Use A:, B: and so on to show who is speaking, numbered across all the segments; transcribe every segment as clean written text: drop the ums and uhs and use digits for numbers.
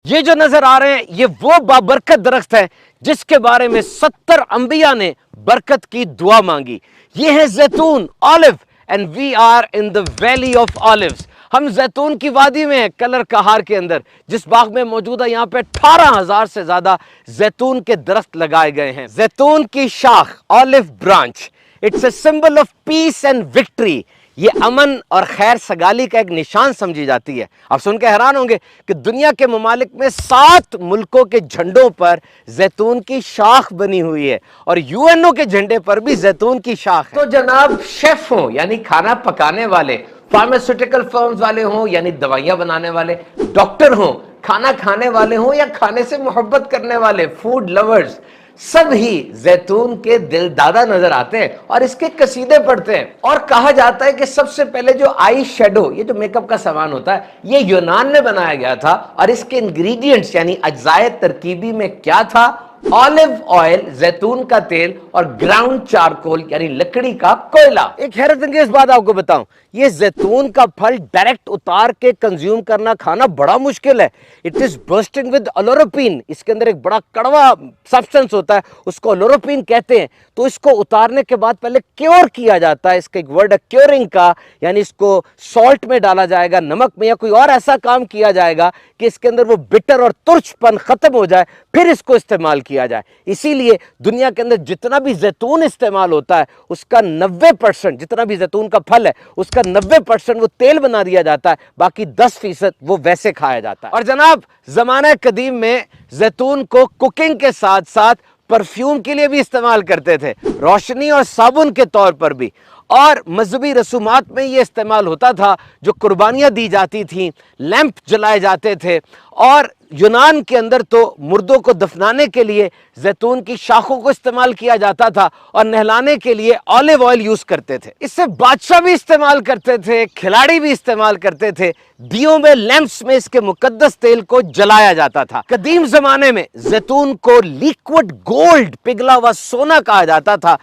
A: یہ جو نظر آ رہے ہیں یہ وہ بابرکت درخت ہے جس کے بارے میں 70 انبیاء نے برکت کی دعا مانگی. یہ ہے زیتون olive and we are in the valley of olives. ہم زیتون کی وادی میں ہیں کلر کہار کے اندر، جس باغ میں موجود ہے یہاں پہ 18,000 سے زیادہ زیتون کے درخت لگائے گئے ہیں. زیتون کی شاخ olive branch, it's a symbol of peace and victory. یہ امن اور خیر سگالی کا ایک نشان سمجھی جاتی ہے. آپ سن کے حیران ہوں گے کہ دنیا کے ممالک میں 7 ملکوں کے جھنڈوں پر زیتون کی شاخ بنی ہوئی ہے اور یو این او کے جھنڈے پر بھی زیتون کی شاخ ہے. تو جناب شیف ہوں یعنی کھانا پکانے والے، فارماسیوٹیکل فرمز والے ہوں یعنی دوائیاں بنانے والے، ڈاکٹر ہوں، کھانا کھانے والے ہوں یا کھانے سے محبت کرنے والے فوڈ لورز، سب ہی زیتون کے دل دادا نظر آتے ہیں اور اس کے قصیدے پڑھتے ہیں. اور کہا جاتا ہے کہ سب سے پہلے جو آئی شیڈو، یہ جو میک اپ کا سامان ہوتا ہے، یہ یونان میں بنایا گیا تھا اور اس کے انگریڈینٹس یعنی اجزائے ترکیبی میں کیا تھا؟ آلیو آئل، زیتون کا تیل، اور گراؤنڈ چارکول یعنی لکڑی کا کوئلہ. ایک حیرت انگیز بات آپ کو بتاؤں، یہ زیتون کا پھل ڈائریکٹ اتار کے کنزیوم کرنا، کھانا بڑا مشکل ہے. It is برسٹنگ with الوروپین. اس کے اندر ایک بڑا کڑوا سبسٹنس ہوتا ہے، اس کو الوروپین کہتے ہیں. تو اس کو اتارنے کے بعد پہلے کیور کیا جاتا ہے. اس کا ایک ورڈ ہے کیورنگ کا، یعنی اس کو سالٹ میں ڈالا جائے گا، نمک میں، یا کوئی اور ایسا کام کیا جائے گا کہ اس کے اندر وہ بٹر اور ترچ پن ختم ہو جائے، پھر اس کو استعمال کیا جائے. اسی لیے دنیا کے اندر جتنا بھی زیتون استعمال ہوتا ہے اس کا 90%، جتنا بھی زیتون کا پھل ہے اس کا 90% وہ تیل بنا دیا جاتا ہے، باقی 10% وہ ویسے کھایا جاتا ہے. اور جناب زمانہ قدیم میں زیتون کو کوکنگ کے ساتھ ساتھ پرفیوم کے لیے بھی استعمال کرتے تھے، روشنی اور صابن کے طور پر بھی. اور مذہبی رسومات میں یہ استعمال ہوتا تھا. جو قربانیاں دی جاتی تھیں، لیمپ جلائے جاتے تھے، اور یونان کے اندر تو مردوں کو دفنانے کے لیے زیتون کی شاخوں کو استعمال کیا جاتا تھا اور نہلانے کے لیے آلیو آئل یوز کرتے تھے. اس سے بادشاہ بھی استعمال کرتے تھے، کھلاڑی بھی استعمال کرتے تھے. دیوں میں، لیمپس میں اس کے مقدس تیل کو جلایا جاتا تھا. قدیم زمانے میں زیتون کو لیکوڈ گولڈ، پگھلا ہوا سونا کہا جاتا تھا.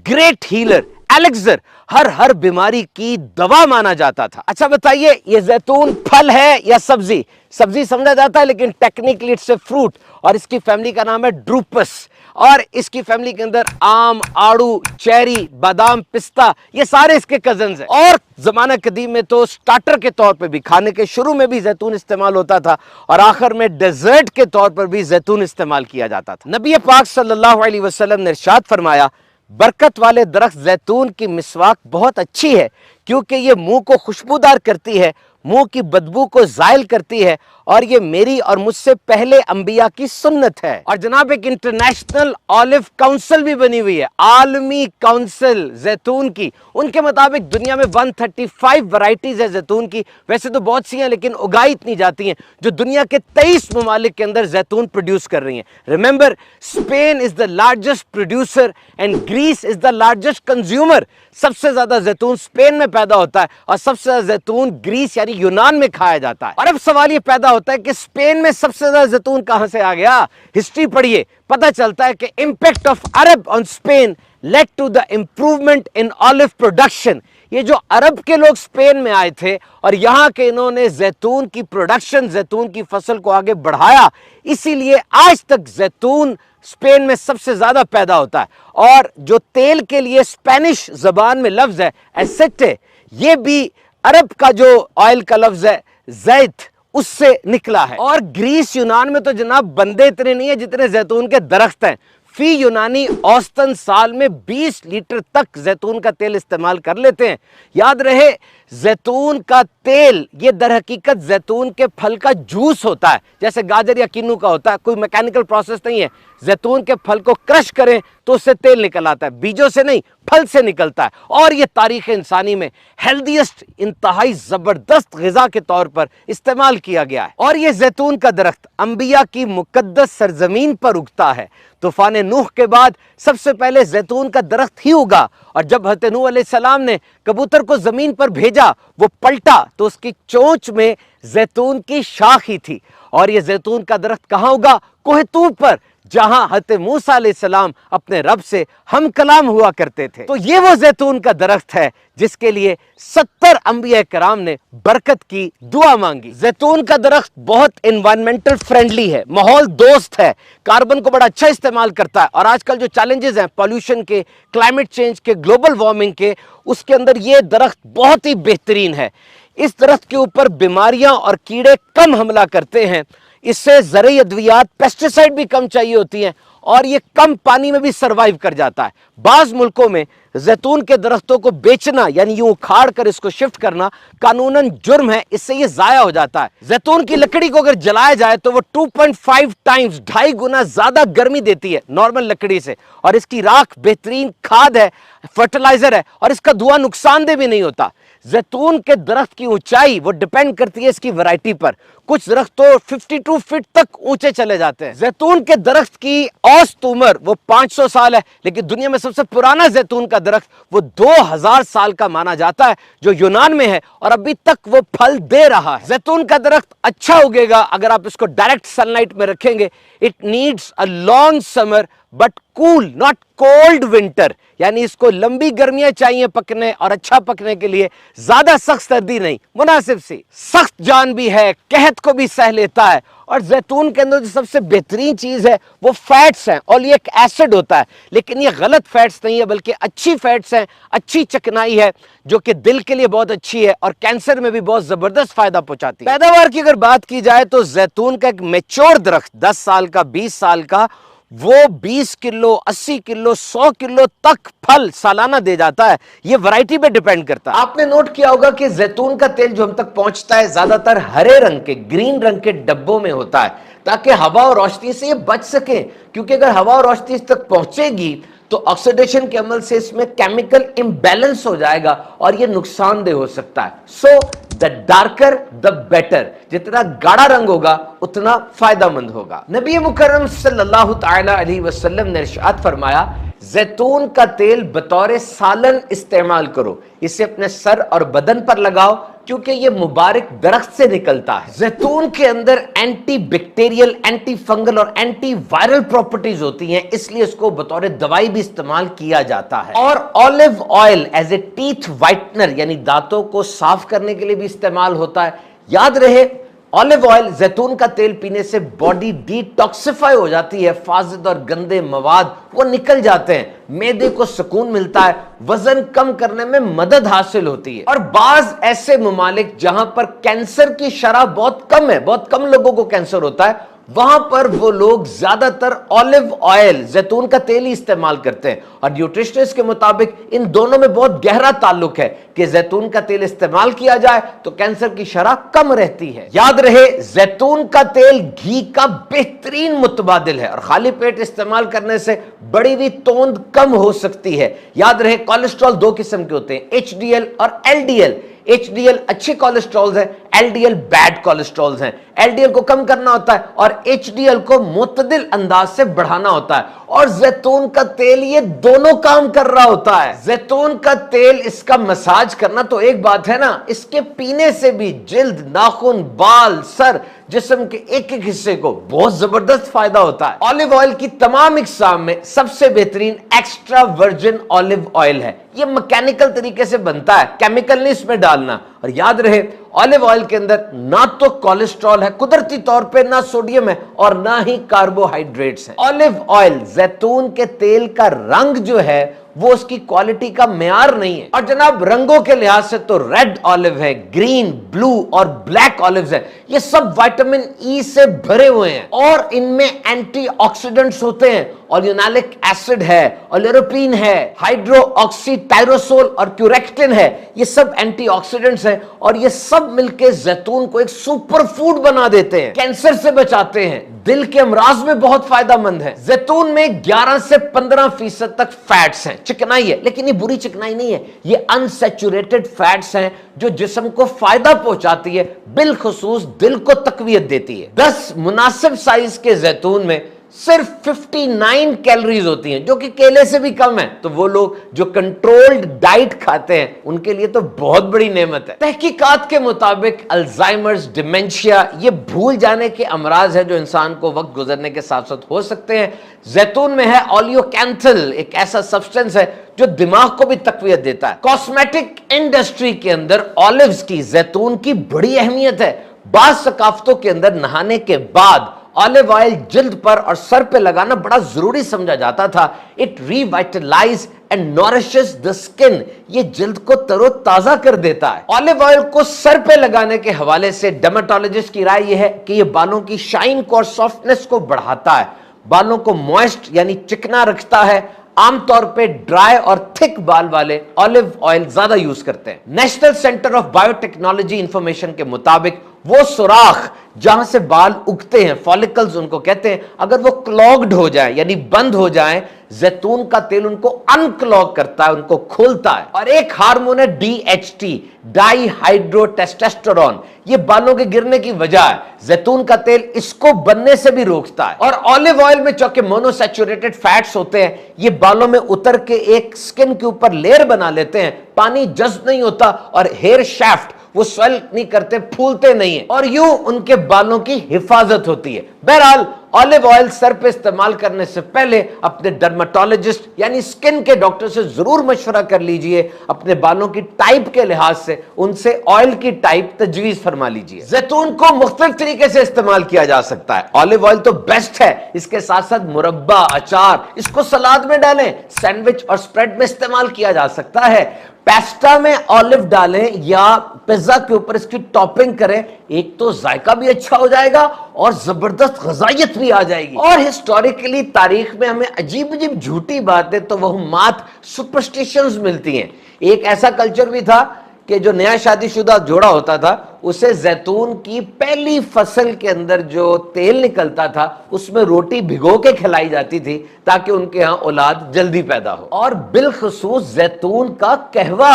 A: گریٹ ہیلر، ایلیکزر، ہر بیماری کی دوا مانا جاتا تھا. اچھا بتائیے، یہ زیتون پھل ہے یا سبزی؟ سبزی سمجھا جاتا ہے لیکن ٹیکنیکلی اٹس اے فروٹ، اور اس کی فیملی کا نام ہے ڈروپس. اور اس کی فیملی کے اندر آم، آڑو، چیری، بادام، پستہ، یہ سارے اس کے کزنز ہیں. اور زمانہ قدیم میں تو سٹارٹر کے طور پہ بھی، کھانے کے شروع میں بھی زیتون استعمال ہوتا تھا، اور آخر میں ڈیزرٹ کے طور پر بھی زیتون استعمال کیا جاتا تھا. نبی پاک صلی اللہ علیہ وسلم نے ارشاد فرمایا، برکت والے درخت زیتون کی مسواک بہت اچھی ہے کیونکہ یہ منہ کو خوشبودار کرتی ہے، منہ کی بدبو کو زائل کرتی ہے، اور یہ میری اور مجھ سے پہلے انبیاء کی سنت ہے. اور جناب ایک انٹرنیشنل آلیو کاؤنسل بھی بنی ہوئی ہے، عالمی کاؤنسل زیتون کی. ان کے مطابق دنیا میں 135 ورائٹیز ہے زیتون کی. ویسے تو بہت سی ہیں لیکن اگائی اتنی جاتی ہیں، جو دنیا کے 23 ممالک کے اندر زیتون پروڈیوس کر رہی ہیں. Remember, Spain is the largest producer and Greece is the largest consumer. سب سے زیادہ زیتون اسپین میں پیدا ہوتا ہے اور سب سے زیادہ زیتون گریس یعنی یونان میں کھایا جاتا ہے. اور اب سوال یہ پیدا ہوتا ہے کہ اسپین میں سب سے زیادہ زیتون کہاں سے آ گیا؟ ہسٹری پڑھیے، پتہ چلتا ہے کہ impact of Arab on Spain led to the improvement in olive production. یہ جو عرب کے لوگ اسپین میں آئے تھے اور یہاں کے انہوں نے زیتون کی پروڈکشن، زیتون کی فصل کو آگے بڑھایا، اسی لیے آج تک زیتون اسپین میں سب سے زیادہ پیدا ہوتا ہے. اور جو تیل کے لیے اسپینش زبان میں لفظ ہے ایسیٹے، یہ بھی عرب کا جو آئل کا لفظ ہے زیت، اس سے نکلا ہے. اور گریس، یونان میں تو جناب بندے اتنے نہیں ہیں جتنے زیتون کے درخت ہیں. فی یونانی اوسطاً سال میں 20 لیٹر تک زیتون کا تیل استعمال کر لیتے ہیں. یاد رہے، زیتون کا تیل یہ در حقیقت زیتون کے پھل کا جوس ہوتا ہے، جیسے گاجر یا کینو کا ہوتا ہے. کوئی میکینیکل پروسیس نہیں ہے. زیتون کے پھل کو کرش کریں تو اس سے تیل نکل آتا ہے، بیجوں سے نہیں، پھل سے نکلتا ہے. اور یہ تاریخ انسانی میں ہیلدیسٹ، انتہائی زبردست غذا کے طور پر استعمال کیا گیا ہے. اور یہ زیتون کا درخت انبیاء کی مقدس سرزمین پر اگتا ہے. طوفان نوح کے بعد سب سے پہلے زیتون کا درخت ہی اگا، اور جب حضرت نوح علیہ السلام نے کبوتر کو زمین پر بھیجا، وہ پلٹا تو اس کی چونچ میں زیتون کی شاخ ہی تھی. اور یہ زیتون کا درخت کہاں ہوگا؟ کوہ طور پر، جہاں حضرت موسیٰ علیہ السلام اپنے رب سے ہم کلام ہوا کرتے تھے۔ تو یہ وہ زیتون کا درخت ہے جس کے لیے 70 انبیاء کرام نے برکت کی دعا مانگی۔ زیتون کا درخت بہت انوائرمنٹل فرینڈلی ہے، ماحول دوست ہے، کاربن کو بڑا اچھا استعمال کرتا ہے، اور آج کل جو چیلنجز ہیں پولیوشن کے، کلائمیٹ چینج کے، گلوبل وارمنگ کے، اس کے اندر یہ درخت بہت ہی بہترین ہے۔ اس درخت کے اوپر بیماریاں اور کیڑے کم حملہ کرتے ہیں، اس سے زرعی ادویات، پیسٹیسائڈ بھی کم چاہیے ہوتی ہیں، اور یہ کم پانی میں بھی سروائیو کر جاتا ہے۔ بعض ملکوں میں زیتون کے درختوں کو بیچنا، یعنی یوں اکھاڑ کر اس کو شفٹ کرنا، قانوناً جرم ہے، اس سے یہ ضائع ہو جاتا ہے۔ زیتون کی لکڑی کو اگر جلایا جائے تو وہ 2.5 ٹائمز، 2.5 گنا زیادہ گرمی دیتی ہے نارمل لکڑی سے، اور اس کی راکھ بہترین کھاد ہے، فرٹیلائزر ہے، اور اس کا دھواں نقصان دہ بھی نہیں ہوتا۔ زیتون کے درخت کی اونچائی وہ ڈیپینڈ کرتی ہے اس کی ورائٹی پر، کچھ درخت تو 52 فٹ تک اونچے چلے جاتے ہیں۔ زیتون کے درخت کی اوسط عمر وہ 500 سال ہے، لیکن دنیا میں سب سے پرانا زیتون کا درخت وہ 2000 سال کا مانا جاتا ہے، جو یونان میں ہے، اور ابھی تک وہ پھل دے رہا ہے۔ زیتون کا درخت اچھا اگے گا اگر آپ اس کو ڈائریکٹ سن لائٹ میں رکھیں گے۔ It needs a long summer but cool not cold winter, یعنی اس کو لمبی گرمیاں چاہیے پکنے، اور اچھا پکنے کے لیے زیادہ سخت سردی نہیں، مناسب سی۔ سخت جان بھی ہے، قحط کو بھی سہ لیتا ہے، اور زیتون کے اندر جو سب سے بہترین چیز ہے وہ فیٹس ہیں، اولیک ایسڈ ہوتا ہے، لیکن یہ غلط فیٹس نہیں ہے بلکہ اچھی فیٹس ہیں، اچھی چکنائی ہے جو کہ دل کے لیے بہت اچھی ہے اور کینسر میں بھی بہت زبردست فائدہ پہنچاتی ہے۔ پیداوار کی اگر بات کی جائے تو زیتون کا ایک میچور درخت 10 سال کا، 20 سال کا، وہ 20 کلو، 80 کلو، 100 کلو تک پھل سالانہ دے جاتا ہے۔ یہ ورائٹی پہ ڈیپینڈ کرتا ہے۔ آپ نے نوٹ کیا ہوگا کہ زیتون کا تیل جو ہم تک پہنچتا ہے زیادہ تر ہرے رنگ کے، گرین رنگ کے ڈبوں میں ہوتا ہے، تاکہ ہوا اور روشنی سے یہ بچ سکیں، کیونکہ اگر ہوا اور روشنی اس تک پہنچے گی تو آکسیڈیشن کے عمل سے اس میں کیمیکل امبیلنس ہو جائے گا اور یہ نقصان دہ ہو سکتا ہے۔ سو the darker the better، جتنا گاڑا رنگ ہوگا اتنا فائدہ مند ہوگا۔ نبی مکرم صلی اللہ تعالی علیہ وسلم نے ارشاد فرمایا، زیتون کا تیل بطور سالن استعمال کرو، اسے اپنے سر اور بدن پر لگاؤ، کیونکہ یہ مبارک درخت سے نکلتا ہے۔ زیتون کے اندر اینٹی بیکٹیریل، اینٹی فنگل اور اینٹی وائرل پراپرٹیز ہوتی ہیں، اس لیے اس کو بطور دوائی بھی استعمال کیا جاتا ہے۔ اور olive oil as a teeth whitener, یعنی دانتوں کو صاف کرنے کے لیے بھی استعمال ہوتا ہے۔ یاد رہے، اولیو آئل، زیتون کا تیل پینے سے باڈی ڈی ٹاکسیفائی ہو جاتی ہے، فاسد اور گندے مواد وہ نکل جاتے ہیں، معدے کو سکون ملتا ہے، وزن کم کرنے میں مدد حاصل ہوتی ہے۔ اور بعض ایسے ممالک جہاں پر کینسر کی شرح بہت کم ہے، بہت کم لوگوں کو کینسر ہوتا ہے، وہاں پر وہ لوگ زیادہ تر اولیو آئل، زیتون کا تیل ہی استعمال کرتے ہیں۔ اور نیوٹریشنسٹ کے مطابق ان دونوں میں بہت گہرا تعلق ہے کہ زیتون کا تیل استعمال کیا جائے تو کینسر کی شرح کم رہتی ہے۔ یاد رہے، زیتون کا تیل گھی کا بہترین متبادل ہے، اور خالی پیٹ استعمال کرنے سے بڑی ہوئی توند کم ہو سکتی ہے۔ یاد رہے، کولیسٹرول 2 قسم کے ہوتے ہیں، ایچ ڈی ایل اور L D L. H D L اچھے کولیسٹرولز ہیں، L D L bad cholesterols ہیں۔ ایل ڈی ایل کو کم کرنا ہوتا ہے اور ایچ ڈی ایل کو معتدل انداز سے بڑھانا ہوتا ہے، اور زیتون کا تیل یہ دونوں کام کر رہا ہوتا ہے۔ زیتون کا تیل، اس کا مساج کرنا تو ایک بات ہے نا، اس کے پینے سے بھی جلد، ناخن، بال، سر، جسم کے ایک ایک حصے کو بہت زبردست فائدہ ہوتا ہے۔ اولیو آئل کی تمام اقسام میں سب سے بہترین ایکسٹرا ورجن اولیو آئل ہے۔ یہ مکینیکل طریقے سے بنتا ہے، کیمیکل نہیں اس میں ڈالنا۔ اور یاد رہے، اولیو آئل کے اندر نہ تو کولیسٹرول ہے قدرتی طور پہ، نہ سوڈیم ہے، اور نہ ہی کاربوہائیڈریٹس ہیں۔ اولیو آئل، زیتون کے تیل کا رنگ جو ہے وہ اس کی کوالٹی کا معیار نہیں ہے۔ اور جناب رنگوں کے لحاظ سے تو ریڈ اولیو ہے، گرین، بلو اور بلیک اولیوز ہے، یہ سب وائٹامن ای سے بھرے ہوئے ہیں، اور ان میں اینٹی آکسیڈنٹس ہوتے ہیں، اولینولک ایسڈ ہے، اولیروپین ہے، ہائیڈرو آکسی ٹائروسول اور کیوریکٹن ہے، یہ سب اینٹی آکسیڈنٹس ہیں، اور یہ سب مل کے زیتون کو ایک سپر فوڈ بنا دیتے ہیں، کینسر سے بچاتے ہیں، دل کے امراض میں بہت فائدہ مند ہے۔ زیتون میں 11 سے 15% تک فیٹس ہیں، چکنائی ہے، لیکن یہ بری چکنائی نہیں ہے، یہ انسیچوریٹڈ فیٹس ہیں جو جسم کو فائدہ پہنچاتی ہے، بالخصوص دل کو تقویت دیتی ہے۔ 10 مناسب سائز کے زیتون میں صرف 59 کیلوریز ہوتی ہیں جو کہ کیلے سے بھی کم ہے. تو وہ لوگ جو کنٹرولڈ ڈائٹ کھاتے ہیں ان کے لیے تو بہت بڑی نعمت ہے. تحقیقات کے مطابق الزائمرز، ڈیمنشیا، یہ بھول جانے کے امراض ہیں جو انسان کو وقت گزرنے کے ساتھ ساتھ ہو سکتے ہیں. زیتون میں ہے اولیوکینتھل، ایک ایسا سبسٹنس ہے جو دماغ کو بھی تقویت دیتا ہے. کاسمیٹک انڈسٹری کے اندر آلیوز کی، زیتون کی بڑی اہمیت ہے. بعض ثقافتوں کے اندر نہانے کے بعد آلیو آئل جلد پر اور سر پہ لگانا بڑا ضروری سمجھا جاتا تھا. اٹ ریوائٹلائز اینڈ نورشز دا اسکن، یہ جلد کو تر و تازہ کر دیتا ہے. آلیو آئل کو سر پہ لگانے کے حوالے سے ڈرماٹولوجسٹ کی رائے یہ ہے کہ یہ بالوں کی شائن کو اور سافٹنس کو بڑھاتا ہے، بالوں کو موئسٹ یعنی چکنا رکھتا ہے. عام طور پہ ڈرائی اور تھک بال والے آلیو آئل زیادہ یوز کرتے ہیں. National centre of bio technology information کے مطابق وہ سوراخ جہاں سے بال اگتے ہیں، فالکلز ان کو کہتے ہیں، اگر وہ کلاگڈ ہو جائیں یعنی بند ہو جائیں، زیتون کا تیل ان کو انکلاگ کرتا ہے، ان کو کھولتا ہے. اور ایک ہارمون ہے DHT، ڈائی ہائیڈرو ٹیسٹوسٹیرون، یہ بالوں کے گرنے کی وجہ ہے. زیتون کا تیل اس کو بننے سے بھی روکتا ہے. اور آلیو آئل میں چونکہ مونو سیچوریٹڈ فیٹس ہوتے ہیں، یہ بالوں میں اتر کے ایک سکن کے اوپر لیئر بنا لیتے ہیں، پانی جذب نہیں ہوتا اور ہیئر شافٹ وہ سویل نہیں کرتے، پھولتے نہیں ہیں، اور یوں ان کے بالوں کی حفاظت ہوتی ہے. بہرحال آلیو آئل سر پہ استعمال کرنے سے پہلے اپنے ڈرماٹولوجسٹ یعنی سکن کے ڈاکٹر سے ضرور مشورہ کر لیجئے. اپنے بالوں کی ٹائپ کے لحاظ سے ان سے آئل کی ٹائپ تجویز فرما لیجئے. زیتون کو مختلف طریقے سے استعمال کیا جا سکتا ہے. آلیو آئل تو بیسٹ ہے، اس کے ساتھ ساتھ مربع، اچار، اس کو سلاد میں ڈالیں، سینڈوچ اور سپریڈ میں استعمال کیا جا سکتا ہے. پیسٹا میں آلیو ڈالیں یا پیزا کے اوپر اس کی ٹاپنگ کریں، ایک تو ذائقہ بھی اچھا ہو جائے گا اور زبردست غذائیت بھی آ جائے گی. اور ہسٹوریکلی تاریخ میں ہمیں عجیب عجیب جھوٹی باتیں، توہمات، سپرسٹیشنز ملتی ہیں. ایک ایسا کلچر بھی تھا کہ جو نیا شادی شدہ جوڑا ہوتا تھا اسے زیتون کی پہلی فصل کے اندر جو تیل نکلتا تھا اس میں روٹی بھگو کے کھلائی جاتی تھی تاکہ ان کے ہاں اولاد جلدی پیدا ہو. اور بالخصوص زیتون کا قہوہ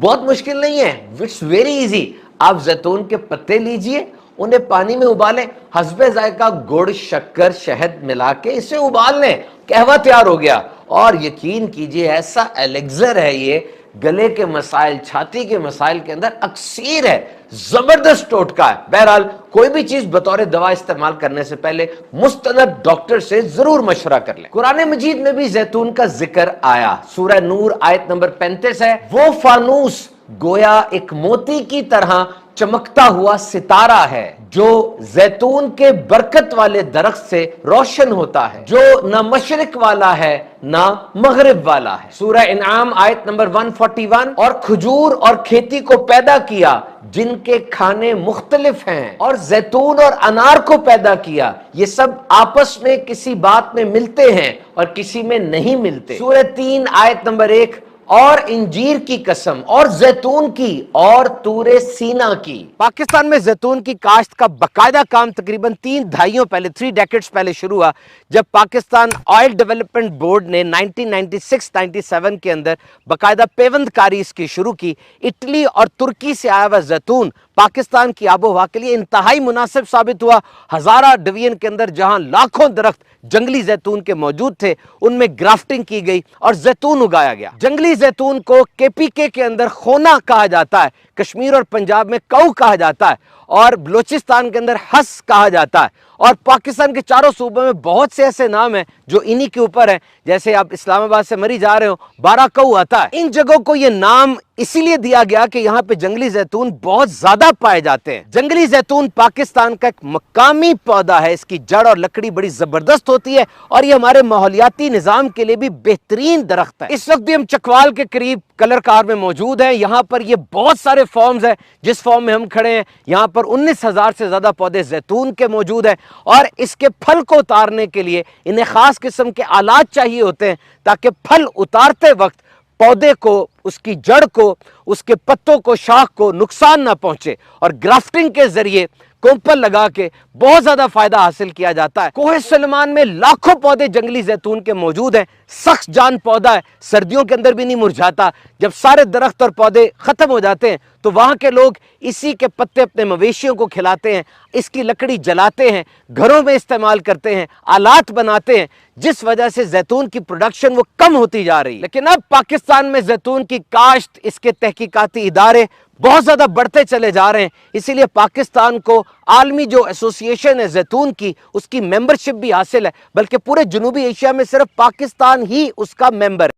A: بہت مشکل نہیں ہے، اٹس ویری ایزی. آپ زیتون کے پتے لیجئے، انہیں پانی میں ابالیں، حسب ذائقہ گڑ، شکر، شہد ملا کے اسے ابال لیں، قہوہ تیار ہو گیا. اور یقین کیجئے ایسا ایلیکزر ہے، یہ گلے کے مسائل، چھاتی کے مسائل کے اندر اکثیر ہے، زبردست ٹوٹکا ہے. بہرحال کوئی بھی چیز بطور دوا استعمال کرنے سے پہلے مستند ڈاکٹر سے ضرور مشورہ کر لیں. قرآن مجید میں بھی زیتون کا ذکر آیا. سورہ نور آیت نمبر 35 ہے، وہ فانوس گویا ایک موتی کی طرح چمکتا ہوا ستارہ ہے جو زیتون کے برکت والے درخت سے روشن ہوتا ہے، جو نہ مشرق والا ہے نہ مغرب والا ہے. سورہ انعام آیت نمبر 141، اور کھجور اور کھیتی کو پیدا کیا جن کے کھانے مختلف ہیں، اور زیتون اور انار کو پیدا کیا، یہ سب آپس میں کسی بات میں ملتے ہیں اور کسی میں نہیں ملتے. سورہ 3 آیت نمبر 1، اور انجیر کی قسم اور زیتون کی اور طور سینا کی. پاکستان میں زیتون کی کاشت کا باقاعدہ کام تقریباً 3 دہائیوں پہلے 3 ڈیکیڈز پہلے شروع ہوا جب پاکستان آئل ڈیولپمنٹ بورڈ نے 1996-97 کے اندر باقاعدہ پیوند کاری اس کی شروع کی. اٹلی اور ترکی سے آیا ہوا زیتون پاکستان کی آب و ہوا کے لیے انتہائی مناسب ثابت ہوا. ہزارہ ڈویژن کے اندر جہاں لاکھوں درخت جنگلی زیتون کے موجود تھے ان میں گرافٹنگ کی گئی اور زیتون اگایا گیا. جنگلی زیتون کو KPK کے اندر خونا کہا جاتا ہے، کشمیر اور پنجاب میں کو کہا جاتا ہے، اور بلوچستان کے اندر ہس کہا جاتا ہے. اور پاکستان کے چاروں صوبوں میں بہت سے ایسے نام ہیں جو انہی کے اوپر ہیں. جیسے آپ اسلام آباد سے مری جا رہے ہو، 12 کو آتا ہے. ان جگہوں کو یہ نام اسی لیے دیا گیا کہ یہاں پہ جنگلی زیتون بہت زیادہ پائے جاتے ہیں. جنگلی زیتون پاکستان کا ایک مقامی پودا ہے، اس کی جڑ اور لکڑی بڑی زبردست ہوتی ہے اور یہ ہمارے ماحولیاتی نظام کے لیے بھی بہترین درخت ہے. اس وقت بھی ہم چکوال کے قریب کلر کار میں موجود ہیں. یہاں پر یہ بہت سارے فارمز ہیں. جس فارم میں ہم کھڑے ہیں یہاں پر 19,000 سے زیادہ پودے زیتون کے موجود ہیں، اور اس کے پھل کو اتارنے کے لیے انہیں خاص قسم کے آلات چاہیے ہوتے ہیں تاکہ پھل اتارتے وقت پودے کو اس کی جڑ کو, اس کے پتوں کو, شاخ کو نقصان نہ پہنچے, اور گرافٹنگ کے ذریعے کومپل لگا کے بہت زیادہ فائدہ حاصل کیا جاتا ہے. کوہ سلیمان میں لاکھوں پودے جنگلی زیتون کے موجود ہیں. سخت جان پودا ہے, سردیوں کے اندر بھی نہیں مرجھاتا. جب سارے درخت اور پودے ختم ہو جاتے ہیں تو وہاں کے لوگ اسی کے پتے اپنے مویشیوں کو کھلاتے ہیں, اس کی لکڑی جلاتے ہیں, گھروں میں استعمال کرتے ہیں, آلات بناتے ہیں, جس وجہ سے زیتون کی پروڈکشن وہ کم ہوتی جا رہی ہے. لیکن اب پاکستان میں زیتون کی کاشت, اس کے تحقیقاتی ادارے بہت زیادہ بڑھتے چلے جا رہے ہیں. اسی لیے پاکستان کو عالمی جو ایسوسی ایشن ہے زیتون کی, اس کی ممبرشپ بھی حاصل ہے, بلکہ پورے جنوبی ایشیا میں صرف پاکستان ہی اس کا ممبر ہے.